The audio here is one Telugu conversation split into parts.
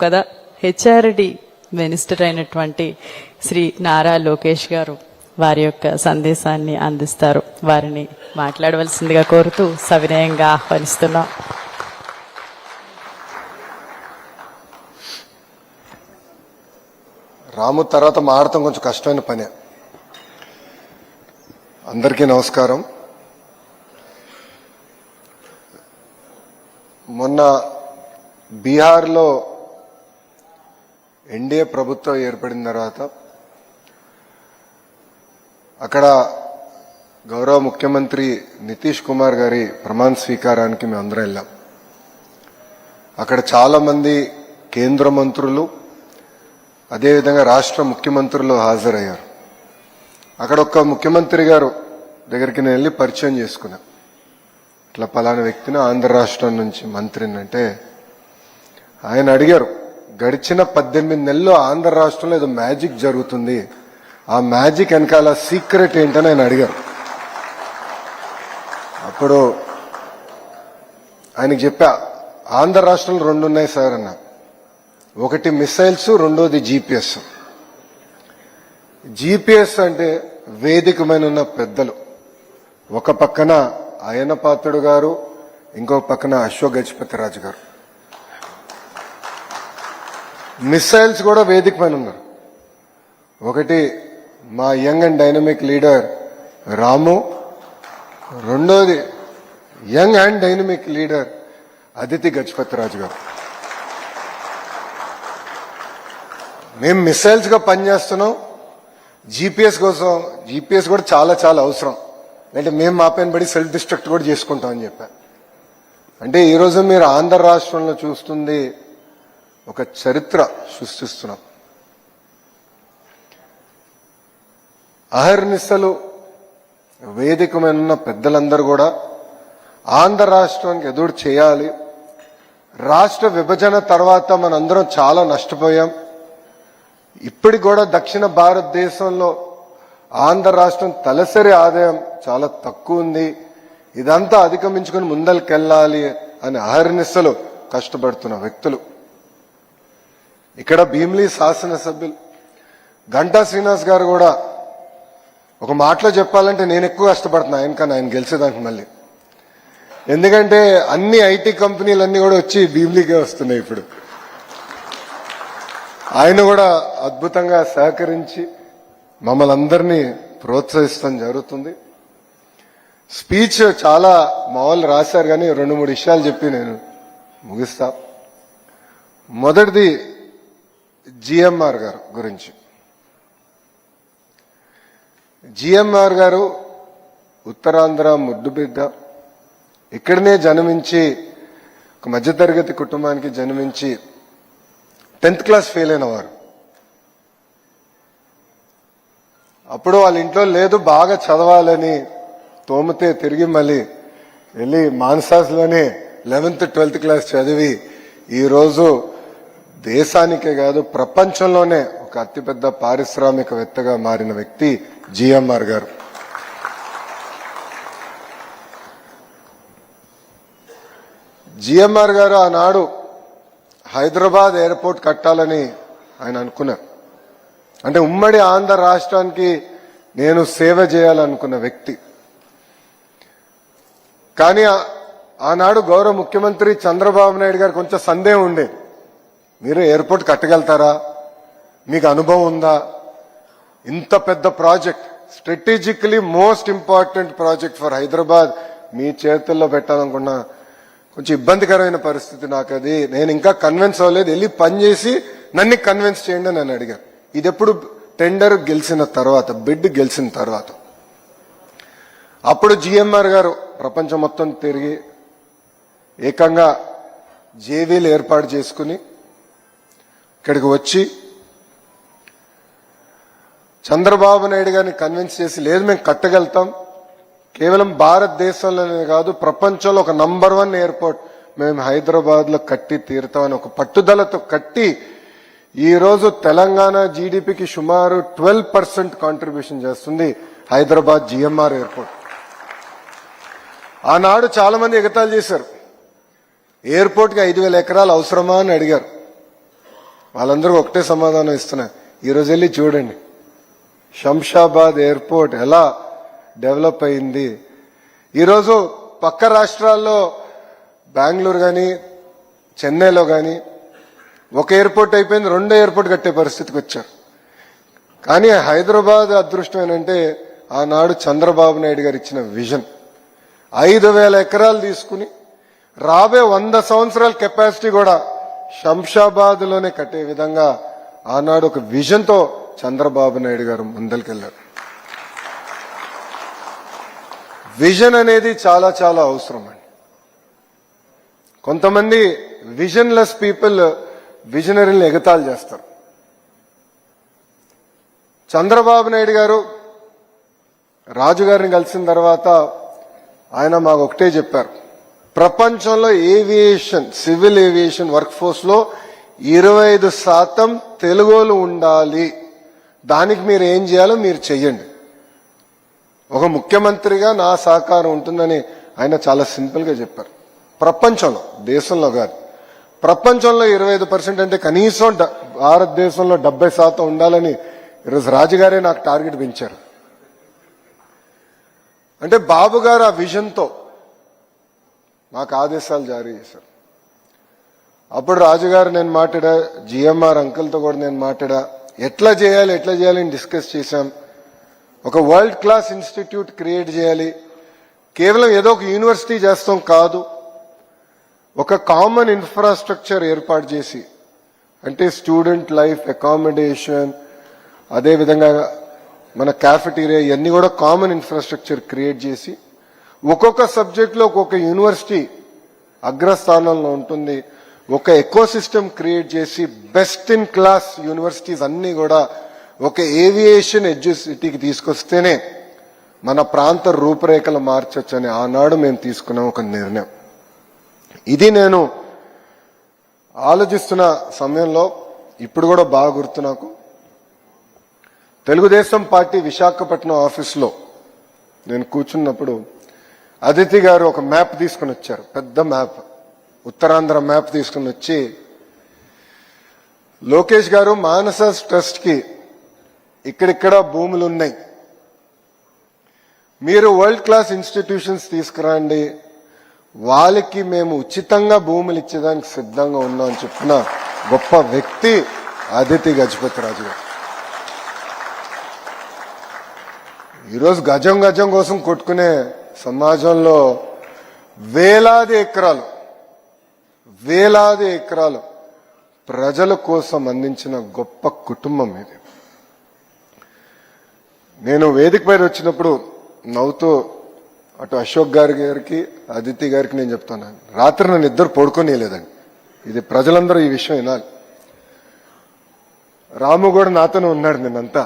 కదా హెచ్ఆర్డి మినిస్టర్ అయినటువంటి శ్రీ నారా లోకేష్ గారు వారి యొక్క సందేశాన్ని అందిస్తారు. వారిని మాట్లాడవలసిందిగా కోరుతూ సవినయంగా ఆహ్వానిస్తున్నాం. రాము తర్వాత మాడటం కొంచెం కష్టమైన పనే. అందరికీ నమస్కారం. మొన్న బీహార్లో ఎన్డీఏ ప్రభుత్వం ఏర్పడిన తర్వాత అక్కడ గౌరవ ముఖ్యమంత్రి నితీష్ కుమార్ గారి ప్రమాణ స్వీకారానికి మేము అందరం వెళ్ళాం. అక్కడ చాలా మంది కేంద్ర మంత్రులు అదేవిధంగా రాష్ట్ర ముఖ్యమంత్రులు హాజరయ్యారు. అక్కడ ఒక ముఖ్యమంత్రి గారు దగ్గరికి నేను వెళ్ళి పరిచయం చేసుకున్నా. ఇట్లా పలానా వ్యక్తిని ఆంధ్ర రాష్ట్రం నుంచి మంత్రిని అంటే ఆయన అడిగారు, గడిచిన 18 నెలల్లో ఆంధ్ర రాష్ట్రంలో ఏదో మ్యాజిక్ జరుగుతుంది, ఆ మ్యాజిక్ వెనకాల సీక్రెట్ ఏంటని ఆయన అడిగారు. అప్పుడు ఆయనకు చెప్పా, ఆంధ్ర రాష్ట్రంలో 2 ఉన్నాయి సార్ అన్న. ఒకటి మిసైల్స్, రెండోది జీపీఎస్. జీపీఎస్ అంటే వేదికమైన ఉన్న పెద్దలు, ఒక పక్కన అయ్యన్న పాత్రుడు గారు, ఇంకో పక్కన అశోక్ గజపతిరాజు గారు. మిసైల్స్ కూడా వేదిక పైన ఉన్నారు. ఒకటి మా యంగ్ అండ్ డైనమిక్ లీడర్ రాము, రెండోది young and dynamic leader Aditi Gajapathiraju గారు. మేము మిసైల్స్ గా పనిచేస్తున్నాం. జీపీఎస్ కోసం, జీపీఎస్ కూడా చాలా చాలా అవసరం. అంటే మేము మా పైన పడి సెల్ఫ్ డిస్ట్రక్ట్ కూడా చేసుకుంటామని చెప్పా. అంటే ఈరోజు మీరు ఆంధ్ర రాష్ట్రంలో చూస్తుంది ఒక చరిత్ర సృష్టిస్తున్నాం. అహర్నిశలు వేదికమైన పెద్దలందరూ కూడా ఆంధ్ర రాష్ట్రానికి ఎదురు చేయాలి. రాష్ట్ర విభజన తర్వాత మనందరం చాలా నష్టపోయాం. ఇప్పటికి కూడా దక్షిణ భారతదేశంలో ఆంధ్ర రాష్ట్రం తలసరి ఆదాయం చాలా తక్కువ ఉంది. ఇదంతా అధిగమించుకుని ముందరికెళ్ళాలి అని అహర్నిశలు కష్టపడుతున్న వ్యక్తులు. ఇక్కడ భీమిలి శాసనసభ్యులు గంటా శ్రీనివాస్ గారు కూడా ఒక మాటలో చెప్పాలంటే నేను ఎక్కువ కష్టపడుతున్నా ఆయనకన్నా, ఆయన గెలిచేదానికి మళ్ళీ. ఎందుకంటే అన్ని ఐటీ కంపెనీలన్నీ కూడా వచ్చి భీమిలికే వస్తున్నాయి. ఇప్పుడు ఆయన కూడా అద్భుతంగా సహకరించి మమ్మల్ని అందరినీ ప్రోత్సహిస్తాం జరుగుతుంది. స్పీచ్ చాలా మా వాళ్ళు రాశారు, కానీ 2-3 విషయాలు చెప్పి నేను ముగిస్తా. మొదటిది జిఎంఆర్ గారు గురించి. జిఎంఆర్ గారు ఉత్తరాంధ్ర ముద్దుబిడ్డ. ఇక్కడనే జన్మించి ఒక మధ్యతరగతి కుటుంబానికి జన్మించి 10th క్లాస్ ఫెయిల్ అయిన వారు. అప్పుడు వాళ్ళ ఇంట్లో లేదు, బాగా చదవాలని తోమితే తిరిగి మళ్ళీ వెళ్ళి మాన్సాస్లోనే 11th 12th క్లాస్ చదివి ఈరోజు దేశానికే కాదు ప్రపంచంలోనే ఒక అతిపెద్ద పారిశ్రామికవేత్తగా మారిన వ్యక్తి జిఎంఆర్ గారు. జిఎంఆర్ గారు ఆనాడు హైదరాబాద్ ఎయిర్పోర్ట్ కట్టాలని ఆయన అనుకున్నారు. అంటే ఉమ్మడి ఆంధ్ర రాష్ట్రానికి నేను సేవ చేయాలనుకున్న వ్యక్తి. కానీ ఆనాడు గౌరవ ముఖ్యమంత్రి చంద్రబాబు నాయుడు గారు కొంచెం సందేహం ఉండేది. మీరు ఎయిర్పోర్ట్ కట్టగలుగుతారా, మీకు అనుభవం ఉందా, ఇంత పెద్ద project, strategically most important project for Hyderabad మీ చేతుల్లో పెట్టాలనుకున్నా. కొంచెం ఇబ్బందికరమైన పరిస్థితి నాకు. అది నేను ఇంకా కన్విన్స్ అవ్వలేదు, వెళ్ళి పనిచేసి నన్ను కన్విన్స్ చేయండి అని అడిగాను. ఇది ఎప్పుడు టెండర్ గెలిచిన తర్వాత, బిడ్ గెలిచిన తర్వాత. అప్పుడు జిఎంఆర్ గారు ప్రపంచం మొత్తం తిరిగి ఏకంగా జేవీలు ఏర్పాటు చేసుకుని ఇక్కడికి వచ్చి చంద్రబాబు నాయుడు గారిని కన్విన్స్ చేసి, లేదు మేము కట్టగలుగుతాం, కేవలం భారతదేశంలోనే కాదు ప్రపంచంలో ఒక నంబర్ 1 ఎయిర్పోర్ట్ మేము హైదరాబాద్ లో కట్టి తీరుతామని ఒక పట్టుదలతో కట్టి ఈరోజు తెలంగాణ జీడిపికి సుమారు 12% కాంట్రిబ్యూషన్ చేస్తుంది హైదరాబాద్ జిఎంఆర్ ఎయిర్పోర్ట్. ఆనాడు చాలా మంది ఎగతాళి చేశారు, ఎయిర్పోర్ట్కి 5,000 ఎకరాలు అవసరమా అని అడిగారు. వాళ్ళందరూ ఒకటే సమాధానం ఇస్తున్నా. ఈరోజు వెళ్ళి చూడండి శంషాబాద్ ఎయిర్పోర్ట్ ఎలా డెవలప్ అయింది. ఈరోజు పక్క రాష్ట్రాల్లో బెంగళూరు కానీ చెన్నైలో కానీ ఒక ఎయిర్పోర్ట్ అయిపోయింది, రెండో ఎయిర్పోర్ట్ కట్టే పరిస్థితికి వచ్చారు. కానీ హైదరాబాద్ అదృష్టం ఏంటంటే ఆనాడు చంద్రబాబు నాయుడు గారు ఇచ్చిన విజన్ 5,000 ఎకరాలు తీసుకుని రాబోయే 100 సంవత్సరాల కెపాసిటీ కూడా శంషాబాద్ లోనే కట్టే విధంగా ఆనాడు ఒక విజన్ తో చంద్రబాబు నాయుడు గారు ముందరికెళ్లారు. విజన్ అనేది చాలా చాలా అవసరం అండి. కొంతమంది విజన్లెస్ పీపుల్ విజనరీని ఎగతాళి చేస్తారు. చంద్రబాబు నాయుడు గారు రాజు గారిని కలిసిన తర్వాత ఆయన మాకు ఒకటే చెప్పారు, ప్రపంచంలో aviation civil aviation work force లో 25% తెలుగోలు ఉండాలి, దానికి మీరు ఏం చేయాలో మీరు చెయ్యండి. ఒక ముఖ్యమంత్రిగా నా సహకారం ఉంటుందని ఆయన చాలా సింపుల్ గా చెప్పారు. ప్రపంచంలో, దేశంలో కాదు, ప్రపంచంలో 25% అంటే కనీసం భారతదేశంలో 70% ఉండాలని ఈరోజు రాజుగారే నాకు టార్గెట్ పెంచారు. అంటే బాబు గారు ఆ విజన్తో నాకు ఆదేశాలు జారీ చేశారు. అప్పుడు రాజుగారు నేను మాట్లాడా, జిఎంఆర్ అంకుల్తో కూడా నేను మాట్లాడా, ఎట్లా చేయాలి అని డిస్కస్ చేశాం. ఒక వరల్డ్ క్లాస్ ఇన్స్టిట్యూట్ క్రియేట్ చేయాలి, కేవలం ఏదో ఒక యూనివర్సిటీ చేస్తాం కాదు, ఒక కామన్ ఇన్ఫ్రాస్ట్రక్చర్ ఏర్పాటు చేసి, అంటే స్టూడెంట్ లైఫ్ అకామిడేషన్, అదేవిధంగా మన క్యాఫెటీరియా, ఇవన్నీ కూడా కామన్ ఇన్ఫ్రాస్ట్రక్చర్ క్రియేట్ చేసి ఒక్కొక్క సబ్జెక్ట్లో ఒక్కొక్క యూనివర్సిటీ అగ్రస్థానంలో ఉంటుంది. ఒక ఎకో సిస్టమ్ క్రియేట్ చేసి బెస్ట్ ఇన్ క్లాస్ యూనివర్సిటీస్ అన్ని కూడా ఒక ఏవియేషన్ ఎడ్యుసిటీకి తీసుకొస్తేనే మన ప్రాంత రూపురేఖలు మార్చొచ్చని ఆనాడు మేము తీసుకున్నాం ఒక నిర్ణయం. ఇది నేను ఆలోచిస్తున్న సమయంలో ఇప్పుడు కూడా బాగా గుర్తు నాకు, తెలుగుదేశం పార్టీ విశాఖపట్నం ఆఫీస్లో నేను కూర్చున్నప్పుడు అదితి గారు ఒక మ్యాప్ తీసుకుని వచ్చారు, పెద్ద మ్యాప్, ఉత్తరాంధ్ర మ్యాప్ తీసుకుని వచ్చి, లోకేష్ గారు మానస ట్రస్ట్ కి ఇక్కడిక్కడ భూములు ఉన్నాయి, మీరు వరల్డ్ క్లాస్ ఇన్స్టిట్యూషన్స్ తీసుకురండి, వాళ్ళకి మేము ఉచితంగా భూములు ఇచ్చేదానికి సిద్ధంగా ఉన్నాం అని చెప్పిన గొప్ప వ్యక్తి అదితి గజపతి రాజు గారు. ఈరోజు గజం గజం కోసం కొట్టుకునే సమాజంలో వేలాది ఎకరాలు ప్రజల కోసం అందించిన గొప్ప కుటుంబం ఇది. నేను వేదిక పైన వచ్చినప్పుడు నవ్వుతూ అటు అశోక్ గారికి అదితి గారికి నేను చెప్తాను, రాత్రి నన్ను ఇద్దరు పడుకోనియలేదండి. ఇది ప్రజలందరూ ఈ విషయం వినాలి. రాము కూడా నాతోనే ఉన్నాడు నిన్నంతా.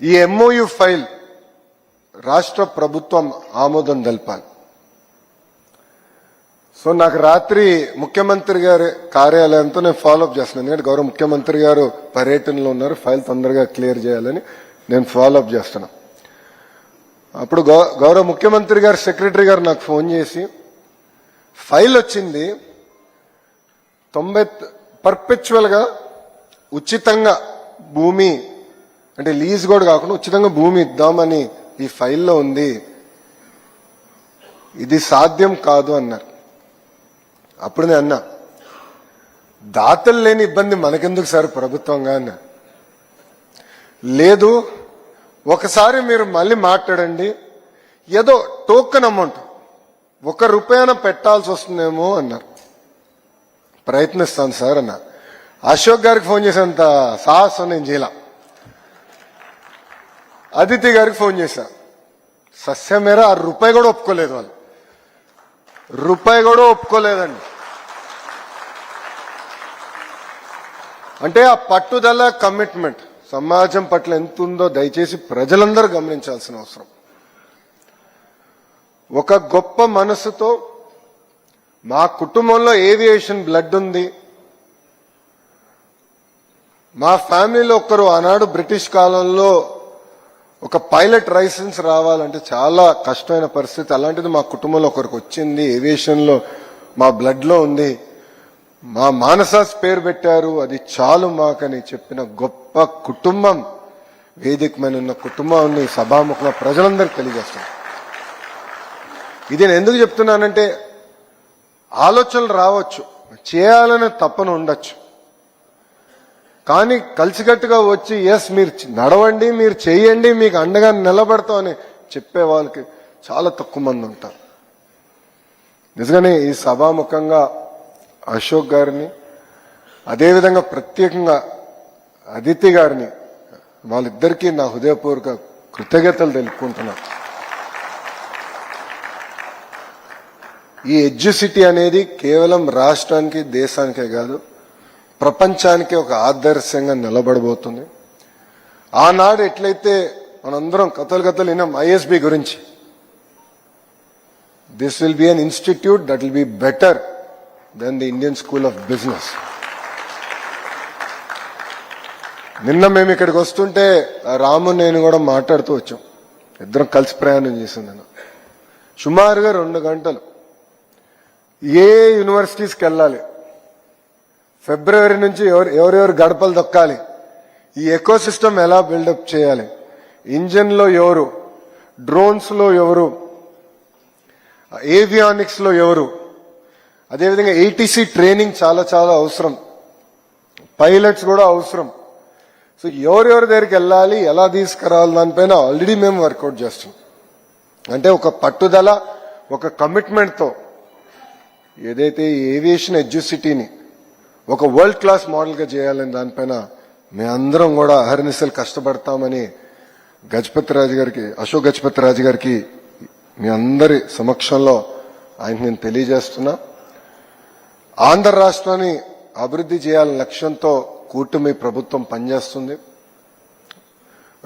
ఈ ఎంఓయు ఫైల్ రాష్ట్ర ప్రభుత్వం ఆమోదం తెలపాలి. సో నాకు రాత్రి ముఖ్యమంత్రి గారి కార్యాలయంతో నేను ఫాలోఅప్ చేస్తున్నాను, ఎందుకంటే గౌరవ ముఖ్యమంత్రి గారు పర్యటనలో ఉన్నారు, ఫైల్ తొందరగా క్లియర్ చేయాలని నేను ఫాలోఅప్ చేస్తున్నా. అప్పుడు గౌరవ ముఖ్యమంత్రి గారు సెక్రటరీ గారు నాకు ఫోన్ చేసి, ఫైల్ వచ్చింది, 90 పర్పెచువల్ గా ఉచితంగా భూమి, అంటే లీజ్ కూడా కాకుండా ఉచితంగా భూమి ఇద్దామని ఈ ఫైల్లో ఉంది, ఇది సాధ్యం కాదు అన్నారు. అప్పుడు నేను అన్నా, దాతలు లేని ఇబ్బంది మనకెందుకు సార్ ప్రభుత్వంగా అన్నా. లేదు, ఒకసారి మీరు మళ్ళీ మాట్లాడండి, ఏదో టోకెన్ అమౌంట్ ₹1 పెట్టాల్సి వస్తుందేమో అన్నారు. ప్రయత్నిస్తాను సార్ అన్న. అశోక్ గారికి ఫోన్ చేసేంత సాహసం నేను చేయాల. అదితి గారికి ఫోన్ చేశా, సస్యమేర ₹1 కూడా ఒప్పుకోలేదు, వాళ్ళు ₹1 కూడా ఒప్పుకోలేదండి. అంటే ఆ పట్టుదల, కమిట్మెంట్ సమాజం పట్ల ఎంత ఉందో దయచేసి ప్రజలందరూ గమనించాల్సిన అవసరం. ఒక గొప్ప మనసుతో మా కుటుంబంలో ఏవియేషన్ బ్లడ్ ఉంది. మా ఫ్యామిలీలో ఒకరు ఆనాడు బ్రిటిష్ కాలంలో ఒక పైలట్ లైసెన్స్ రావాలంటే చాలా కష్టమైన పరిస్థితి, అలాంటిది మా కుటుంబంలో ఒకరికి వచ్చింది, ఏవియేషన్ లో మా బ్లడ్ లో ఉంది. మా మానసాస్ పేరు పెట్టారు, అది చాలు మాకని చెప్పిన గొప్ప కుటుంబం వేదిక మీద ఉన్న కుటుంబాన్ని సభాముఖంగా ప్రజలందరికీ తెలియజేస్తాను. ఇది నేను ఎందుకు చెప్తున్నానంటే ఆలోచనలు రావచ్చు, చేయాలనే తపన ఉండొచ్చు, కానీ కలిసికట్టుగా వచ్చి ఎస్ మీరు నడవండి, మీరు చేయండి, మీకు అండగా నిలబడతాం అని చెప్పే వాళ్ళకి చాలా తక్కువ మంది ఉంటారు. నిజంగానే ఈ సభాముఖంగా అశోక్ గారిని, అదేవిధంగా ప్రత్యేకంగా అదితి గారిని, వాళ్ళిద్దరికీ నా హృదయపూర్వక కృతజ్ఞతలు తెలుపుకుంటున్నాను. ఈ ఎడ్యుసిటీ అనేది కేవలం రాష్ట్రానికి దేశానికే కాదు, ప్రపంచానికి ఒక ఆదర్శంగా నిలబడబోతుంది. ఆనాడు ఎట్లయితే మనందరం కథలు విన్నాం ఐఎస్బి గురించి, this will be an institute that will be better than the Indian school of business. నిన్న మేము ఇక్కడికి వస్తుంటే రాము నేను కూడా మాట్లాడుతూ వచ్చాం, ఇద్దరం కలిసి ప్రయాణం చేసింది. సుమారుగా 2 గంటలు ఏ యూనివర్సిటీస్కి వెళ్ళాలి, ఫిబ్రవరి నుంచి ఎవరెవరు గడపలు దొక్కాలి, ఈ ఎకో సిస్టమ్ ఎలా బిల్డప్ చేయాలి, ఇంజన్లో ఎవరు, డ్రోన్స్లో ఎవరు, ఏవియానిక్స్లో ఎవరు, అదేవిధంగా ఏటీసీ ట్రైనింగ్ చాలా చాలా అవసరం, పైలట్స్ కూడా అవసరం. సో ఎవరెవరి దగ్గరికి వెళ్ళాలి, ఎలా తీసుకురావాలి, దానిపైన ఆల్రెడీ మేము వర్కౌట్ చేస్తున్నాం. అంటే ఒక పట్టుదల, ఒక కమిట్మెంట్తో ఏదైతే ఏవియేషన్ ఎడ్యుసిటీని ఒక వరల్డ్ క్లాస్ మోడల్గా చేయాలని దానిపైన మేమందరం కూడా అహర్నిశలు కష్టపడతామని గజపతిరాజు గారికి, అశోక్ గజపతిరాజు గారికి మీ అందరి సమక్షంలో ఆయన నేను తెలియజేస్తున్నా. ఆంధ్ర రాష్ట్రాన్ని అభివృద్ధి చేయాలనే లక్ష్యంతో కూటమి ప్రభుత్వం పనిచేస్తుంది.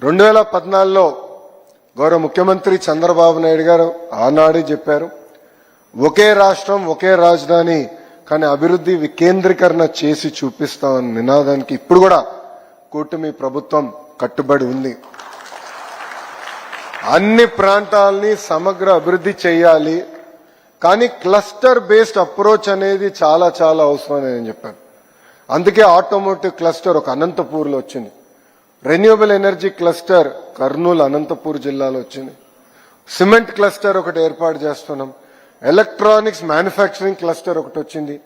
2014లో గౌరవ ముఖ్యమంత్రి చంద్రబాబు నాయుడు గారు ఆనాడే చెప్పారు, ఒకే రాష్ట్రం ఒకే రాజధాని, కానీ అభివృద్ధి వికేంద్రీకరణ చేసి చూపిస్తామని నినాదానికి ఇప్పుడు కూడా కూటమి ప్రభుత్వం కట్టుబడి ఉంది. అన్ని ప్రాంతాలని సమగ్ర అభివృద్ధి చేయాలి, కానీ క్లస్టర్ బేస్డ్ అప్రోచ్ అనేది చాలా చాలా అవసరం అని నేను చెప్పాను. అందుకే ఆటోమోటివ్ క్లస్టర్ ఒక అనంతపూర్లో వచ్చింది, renewable energy cluster Kurnool Anantapur జిల్లాలో వచ్చింది, సిమెంట్ క్లస్టర్ ఒకటి ఏర్పాటు చేస్తున్నాం, ఎలక్ట్రానిక్స్ మ్యానుఫ్యాక్చరింగ్ క్లస్టర్ ఒకటి వచ్చింది,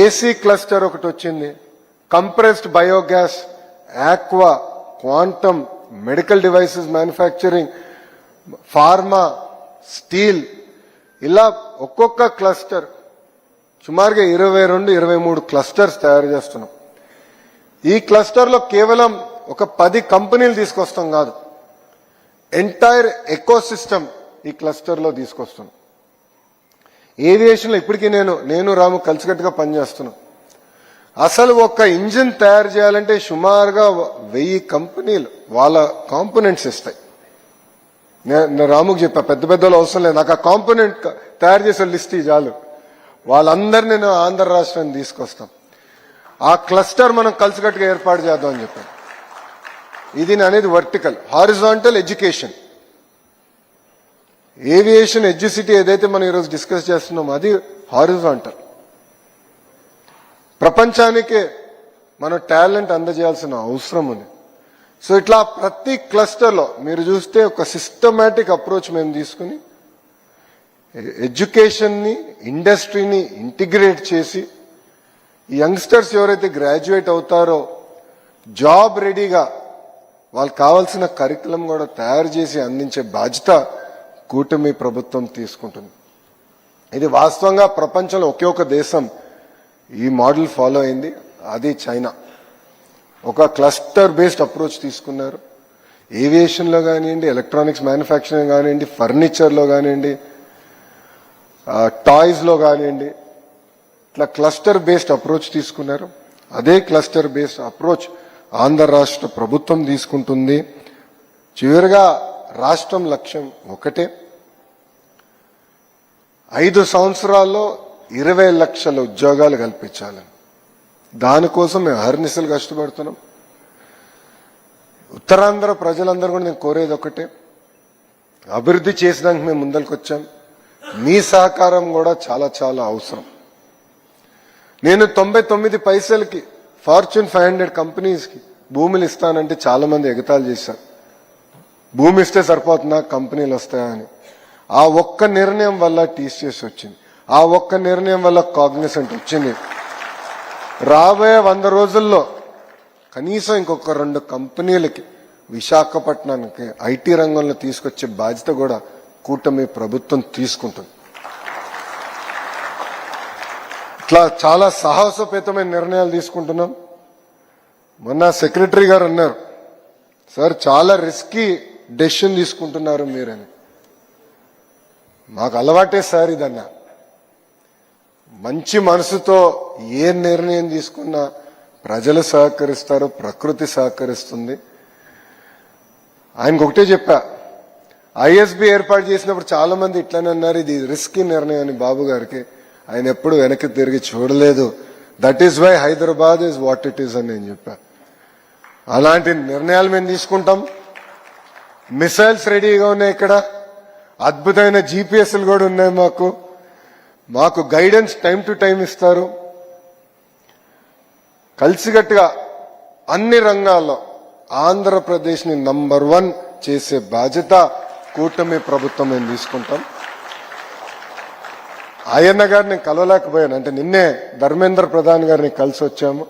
ఏసీ క్లస్టర్ ఒకటి వచ్చింది, compressed biogas, aqua, quantum, medical devices manufacturing, pharma, steel, ఇలా ఒక్కొక్క క్లస్టర్ సుమారుగా 22-23 క్లస్టర్స్ తయారు చేస్తున్నాం. ఈ క్లస్టర్లో కేవలం ఒక 10 కంపెనీలు తీసుకొస్తాం కాదు, ఎంటైర్ ఎకో సిస్టమ్ ఈ క్లస్టర్లో తీసుకొస్తున్నాం. ఏవియేషన్లో ఇప్పటికీ నేను రాము కలిసికట్టుగా పనిచేస్తున్నాం. అసలు ఒక ఇంజిన్ తయారు చేయాలంటే సుమారుగా 1000 కంపెనీలు వాళ్ళ కాంపోనెంట్స్ ఇస్తాయి. నేను రాముకు చెప్పా, పెద్ద పెద్దలు అవసరం లేదు, నాకు ఆ కాంపోనెంట్ తయారు చేసే లిస్ట్ చాలు, వాళ్ళందరినీ నేను ఆంధ్ర రాష్ట్రాన్ని తీసుకొస్తాం. ఆ క్లస్టర్ మనం కలిసికట్టుగా ఏర్పాటు చేద్దాం అని చెప్పాను. ఇది అనేది vertical. Horizontal education, aviation educity ఏదైతే మనం ఈరోజు డిస్కస్ చేస్తున్నామో అది హారిజాంటల్. ప్రపంచానికే మనం టాలెంట్ అందజేయాల్సిన అవసరం ఉంది. సో ఇట్లా ప్రతి క్లస్టర్లో మీరు చూస్తే ఒక సిస్టమేటిక్ అప్రోచ్ మేము తీసుకుని ఎడ్యుకేషన్ని, ఇండస్ట్రీని ఇంటిగ్రేట్ చేసి యంగ్స్టర్స్ ఎవరైతే గ్రాడ్యుయేట్ అవుతారో జాబ్ రెడీగా వాళ్ళకి కావాల్సిన కరికులం కూడా తయారు చేసి అందించే బాధ్యత కూటమి ప్రభుత్వం తీసుకుంటుంది. ఇది వాస్తవంగా ప్రపంచంలో ఒకే ఒక దేశం ఈ మోడల్ ఫాలో అయింది, అది చైనా. ఒక క్లస్టర్ బేస్డ్ అప్రోచ్ తీసుకున్నారు. ఏవియేషన్లో కానివ్వండి, ఎలక్ట్రానిక్స్ మ్యానుఫ్యాక్చరింగ్ కానివ్వండి, ఫర్నిచర్లో కానివ్వండి, టాయ్స్లో కానివ్వండి, ఇట్లా క్లస్టర్ బేస్డ్ అప్రోచ్ తీసుకున్నారు. అదే క్లస్టర్ బేస్డ్ అప్రోచ్ ఆంధ్ర రాష్ట్ర ప్రభుత్వం తీసుకుంటుంది. చివరిగా రాష్ట్రం లక్ష్యం ఒకటే, 5 సంవత్సరాల్లో 20 లక్షల ఉద్యోగాలు కల్పించాలని. దానికోసం మేము అహర్నిశలు కష్టపడుతున్నాం. ఉత్తరాంధ్ర ప్రజలందరూ కూడా నేను కోరేది ఒకటే, అభివృద్ధి చేసడానికి మేము ముందరికి వచ్చాం. మీ సహకారం కూడా చాలా చాలా అవసరం. నేను 99 పైసలకి ఫార్చ్యూన్ 500 కంపెనీస్కి భూములు ఇస్తానంటే చాలా మంది ఎగతాళి చేశారు. భూమి ఇస్తే సరిపోతుందా, కంపెనీలు వస్తాయా అని. ఆ ఒక్క నిర్ణయం వల్ల టీసీఎస్ వచ్చింది, ఆ ఒక్క నిర్ణయం వల్ల కాగ్నిసెంట్ వచ్చింది. రాబోయే 100 రోజుల్లో కనీసం ఇంకొక 2 కంపెనీలకి విశాఖపట్నానికి ఐటీ రంగంలో తీసుకొచ్చే బాధ్యత కూడా కూటమి ప్రభుత్వం తీసుకుంటుంది. ఇట్లా చాలా సాహసోపేతమైన నిర్ణయాలు తీసుకుంటున్నాం. మొన్న సెక్రటరీ గారు అన్నారు, సార్ చాలా రిస్కీ డెసిషన్ తీసుకుంటున్నారు మీరని. మాకు అలవాటే సార్ ఇదన్నా. మంచి మనసుతో ఏ నిర్ణయం తీసుకున్నా ప్రజలు సహకరిస్తారు, ప్రకృతి సహకరిస్తుంది. ఆయనకు ఒకటే చెప్పా, ఐఎస్బి ఏర్పాటు చేసినప్పుడు చాలా మంది ఇట్లానే అన్నారు, ఇది రిస్కీ నిర్ణయం అని. బాబు గారికి ఆయన ఎప్పుడు వెనక్కి తిరిగి చూడలేదు. That is why Hyderabad is what it is అని నేను చెప్పా. అలాంటి నిర్ణయాలు మేము తీసుకుంటాం. మిసైల్స్ రెడీగా ఉన్నాయి, ఇక్కడ అద్భుతమైన జీపీఎస్లు కూడా ఉన్నాయి. మాకు గైడెన్స్ టైం టు టైం ఇస్తారు. కలిసికట్టుగా అన్ని రంగాల్లో ఆంధ్రప్రదేశ్ని నంబర్ 1 చేసే బాధ్యత కూటమి ప్రభుత్వం మేము తీసుకుంటాం. అయ్యన్న గారిని కలవలేకపోయాను, అంటే నిన్నే ధర్మేంద్ర ప్రధాన్ గారిని కలిసి వచ్చాము.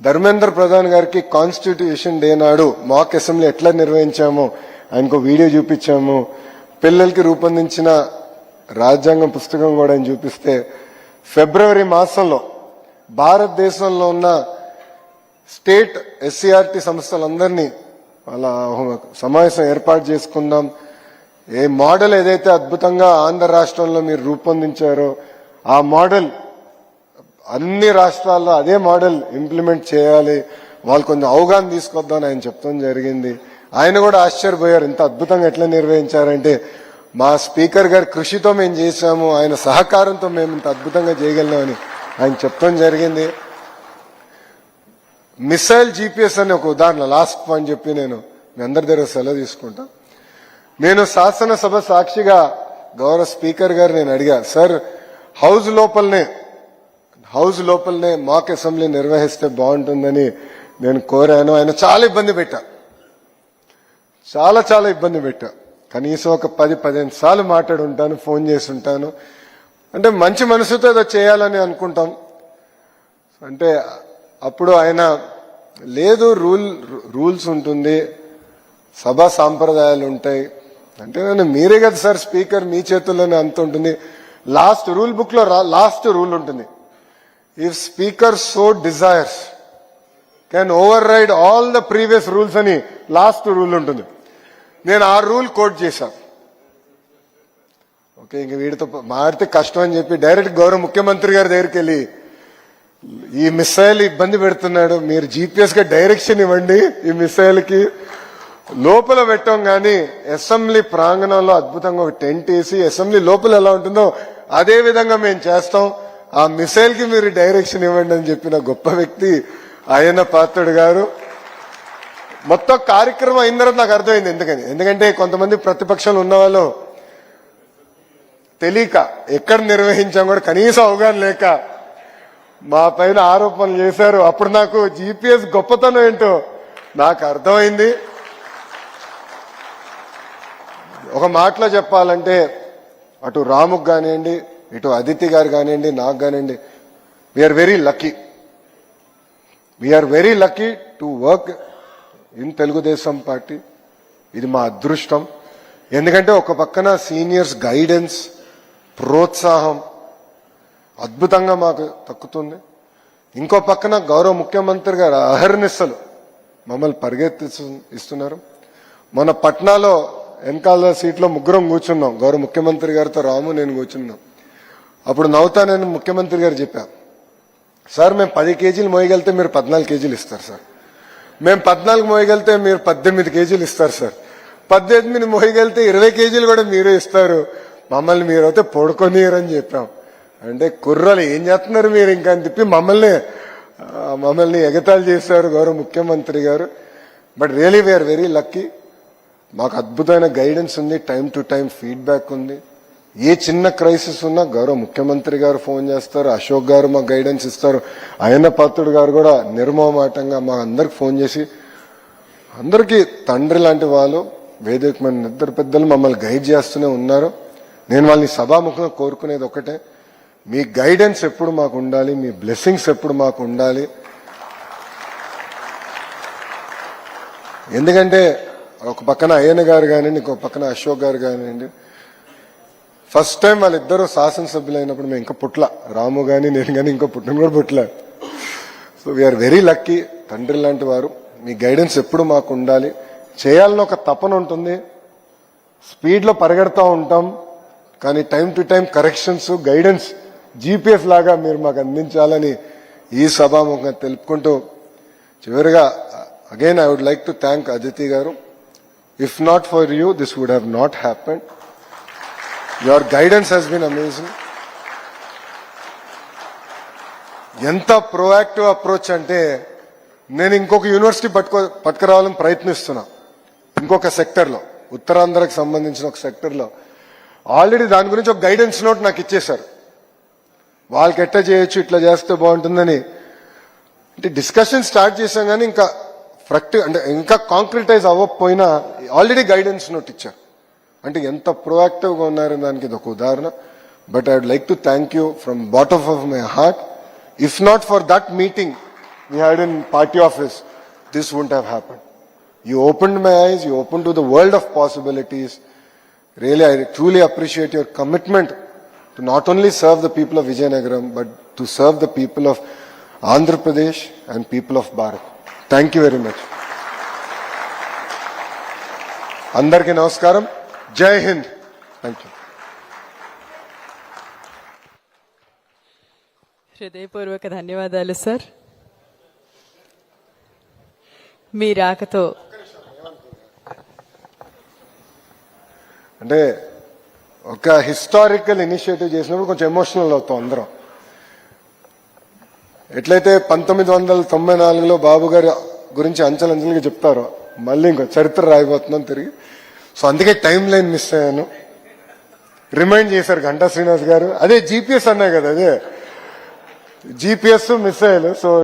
ధర్మేంద్ర ప్రధాన్ గారికి కాన్స్టిట్యూషన్ డే నాడు మాక్ అసెంబ్లీ ఎట్లా నిర్వహించామో ఆయనకు వీడియో చూపించాము. పిల్లలకి రూపొందించిన రాజ్యాంగం పుస్తకం కూడా ఆయన చూపిస్తే, ఫిబ్రవరి మాసంలో భారతదేశంలో ఉన్న స్టేట్ ఎస్సీఆర్టీ సంస్థలందరినీ అలా సమావేశం ఏర్పాటు చేసుకుందాం. ఏ మోడల్ ఏదైతే అద్భుతంగా ఆంధ్ర రాష్ట్రంలో మీరు రూపొందించారో ఆ మోడల్ అన్ని రాష్ట్రాల్లో అదే మోడల్ ఇంప్లిమెంట్ చేయాలి, వాళ్ళు కొంచెం అవగాహన తీసుకొద్దామని ఆయన చెప్తాం జరిగింది. ఆయన కూడా ఆశ్చర్యపోయారు, ఇంత అద్భుతంగా ఎట్లా నిర్వహించారంటే మా స్పీకర్ గారి కృషితో మేము చేశాము, ఆయన సహకారంతో మేము ఇంత అద్భుతంగా చేయగలిగామని ఆయన చెప్తాం జరిగింది. మిసైల్ జీపీఎస్ అని ఒక ఉదాహరణ, లాస్ట్ పాయింట్ చెప్పి నేను మీ అందరి దగ్గర సెలవు తీసుకుంటా. నేను శాసనసభ సాక్షిగా గౌరవ స్పీకర్ గారు నేను అడిగా, సార్ హౌస్ లోపలనే మాక్ అసెంబ్లీ నిర్వహిస్తే బాగుంటుందని నేను కోరాను. ఆయన చాలా ఇబ్బంది పెట్టా, చాలా ఇబ్బంది పెట్టా. కనీసం ఒక 10-15 సార్లు మాట్లాడి ఉంటాను, ఫోన్ చేసి ఉంటాను. అంటే మంచి మనసుతో ఏదో చేయాలని అనుకుంటాం. అంటే అప్పుడు ఆయన లేదు, రూల్స్ ఉంటుంది, సభా సాంప్రదాయాలు ఉంటాయి. అంటే మీరే కదా సార్ స్పీకర్, మీ చేతుల్లోనే అంత ఉంటుంది. లాస్ట్ రూల్ బుక్ లో లాస్ట్ రూల్ ఉంటుంది, if speaker so desires can override all the previous rules అని లాస్ట్ రూల్ ఉంటుంది. నేను ఆ రూల్ కోట్ చేశాను. ఓకే, ఇంక వీడితో మాడితే కష్టం అని చెప్పి డైరెక్ట్ గౌరవ ముఖ్యమంత్రి గారి దగ్గరికి వెళ్ళి, ఈ మిసైల్ ఇబ్బంది పెడుతున్నాడు, మీరు జీపీఎస్ గా డైరెక్షన్ ఇవ్వండి, ఈ మిసైల్ కి లోపల పెట్టాం. కానీ అసెంబ్లీ ప్రాంగణంలో అద్భుతంగా ఒక టెంట్ వేసి అసెంబ్లీ లోపల ఎలా ఉంటుందో అదే విధంగా మేము చేస్తాం, ఆ మిసైల్ కి మీరు డైరెక్షన్ ఇవ్వండి అని చెప్పిన గొప్ప వ్యక్తి అయ్యన్న పాత్రుడు గారు. మొత్తం కార్యక్రమం అయిన తర్వాత నాకు అర్థమైంది ఎందుకంటే కొంతమంది ప్రతిపక్షంలో ఉన్న వాళ్ళు తెలియక ఎక్కడ నిర్వహించాం కూడా కనీసం అవగాహన లేక మా పైన ఆరోపణలు చేశారు. అప్పుడు నాకు జీపీఎస్ గొప్పతనం ఏంటో నాకు అర్థమైంది. ఒక మాటలో చెప్పాలంటే అటు రాముకు కానివ్వండి, ఇటు అదితి గారు కానివ్వండి, నాకు కానివ్వండి, we are very lucky to work in Telugu Desam party. ఇది మా అదృష్టం. ఎందుకంటే ఒక పక్కన సీనియర్స్ గైడెన్స్, ప్రోత్సాహం అద్భుతంగా మాకు దక్కుతుంది. ఇంకో పక్కన గౌరవ ముఖ్యమంత్రి గారు అహర్నిశలు మమ్మల్ని పరిగెత్తిస్తున్నారు. మన పట్నాలో వెనకాల సీట్లో ముగ్గురం కూర్చున్నాం, గౌరవ ముఖ్యమంత్రి గారితో రాము నేను కూర్చున్నాం. అప్పుడు నవ్వుతానని ముఖ్యమంత్రి గారు చెప్పా, సార్ మేము 10 కేజీలు మోయగలితే మీరు 14 కేజీలు ఇస్తారు సార్, మేము 14 మోయగలితే మీరు 18 కేజీలు ఇస్తారు సార్, 18 మోయగలితే 20 కేజీలు కూడా మీరే ఇస్తారు, మమ్మల్ని మీరైతే పడుకోనీయరని చెప్పాం. అంటే కుర్రలు ఏం చేస్తున్నారు మీరు ఇంకా అని చెప్పి మమ్మల్ని ఎగతాళి చేశారు గౌరవ ముఖ్యమంత్రి గారు. But really we are very lucky. మాకు అద్భుతమైన గైడెన్స్ ఉంది, టైం టు టైం ఫీడ్బ్యాక్ ఉంది. ఏ చిన్న క్రైసిస్ ఉన్నా గౌరవ ముఖ్యమంత్రి గారు ఫోన్ చేస్తారు, అశోక్ గారు మాకు గైడెన్స్ ఇస్తారు, అయ్యన్న పాత్రుడు గారు కూడా నిర్మమాటంగా మా అందరికి ఫోన్ చేసి, అందరికీ తండ్రి లాంటి వాళ్ళు వేదిక మన ఇద్దరు పెద్దలు మమ్మల్ని గైడ్ చేస్తూనే ఉన్నారు. నేను వాళ్ళని సభాముఖంగా కోరుకునేది ఒకటే, మీ గైడెన్స్ ఎప్పుడు మాకు ఉండాలి, మీ బ్లెస్సింగ్స్ ఎప్పుడు మాకు ఉండాలి. ఎందుకంటే ఒక పక్కన అయ్యన్న గారు కానివ్వండి, ఇంకో పక్కన అశోక్ గారు కానివ్వండి, ఫస్ట్ టైం వాళ్ళిద్దరూ శాసనసభ్యులు అయినప్పుడు మేము ఇంకా పుట్ల, రాము కానీ నేను కానీ ఇంకా పుట్టిన కూడా పుట్ల. So we are very lucky. తండ్రి లాంటి వారు, మీ గైడెన్స్ ఎప్పుడు మాకు ఉండాలి. చేయాలని ఒక తపన ఉంటుంది, స్పీడ్లో పరిగెడతా ఉంటాం, కానీ time to time corrections, guidance GPS లాగా మీరు మాకు అందించాలని ఈ సభాముఖంగా తెలుపుకుంటూ, చివరిగా again I would like to thank Aditi garu. If not for you this would have not happened. Your guidance has been amazing. ఎంత ప్రోయాక్టివ్ అప్రోచ్ అంటే, నేను ఇంకొక యూనివర్సిటీ పట్టుకురావాలని ప్రయత్నిస్తున్నా. ఇంకొక సెక్టర్లో, ఉత్తరాంధ్రకు సంబంధించిన ఒక సెక్టర్లో ఆల్రెడీ దాని గురించి ఒక గైడెన్స్ నోట్ నాకు ఇచ్చేశారు. వాళ్ళకి ఎట్లా చేయొచ్చు, ఇట్లా చేస్తే బాగుంటుందని అంటే డిస్కషన్ స్టార్ట్ చేశాం, కానీ ఇంకా అంటే ఇంకా కాంక్రిటైజ్ అవ్వకపోయినా ఆల్రెడీ గైడెన్స్ నోట్ ఇచ్చారు. అంటే ఎంత ప్రొయాక్టివ్గా ఉన్నారని దానికి ఇది ఒక ఉదాహరణ. But I would like to thank you from bottom of my heart. If not for that meeting we had in party office, this wouldn't have happened. You opened my eyes, you opened to the world of possibilities. Really, I truly appreciate your commitment to not only serve the people of Vijayanagaram, but to serve the people of Andhra Pradesh and people of Bharat. Thank you very much. Andarki namaskaram. Jai Hind. Thank you. హృదయపూర్వక ధన్యవాదాలు సార్. మీ రాకతో అంటే ఒక హిస్టారికల్ ఇనిషియేటివ్ చేసినప్పుడు కొంచెం ఎమోషనల్ అవుతాం అందరం. ఎట్లయితే 1994లో బాబు గారి గురించి అంచెలంచెలుగా చెప్తారో, మళ్ళీ ఇంకో చరిత్ర రాయబోతున్నాం తిరిగి. సో అందుకే టైం లైన్ మిస్ అయ్యాను. రిమైండ్ చేశారు గంటా శ్రీనివాస్ గారు. అదే జీపీఎస్ అన్నాయి కదా, అదే జీపీఎస్ మిస్ అయ్యాను. సో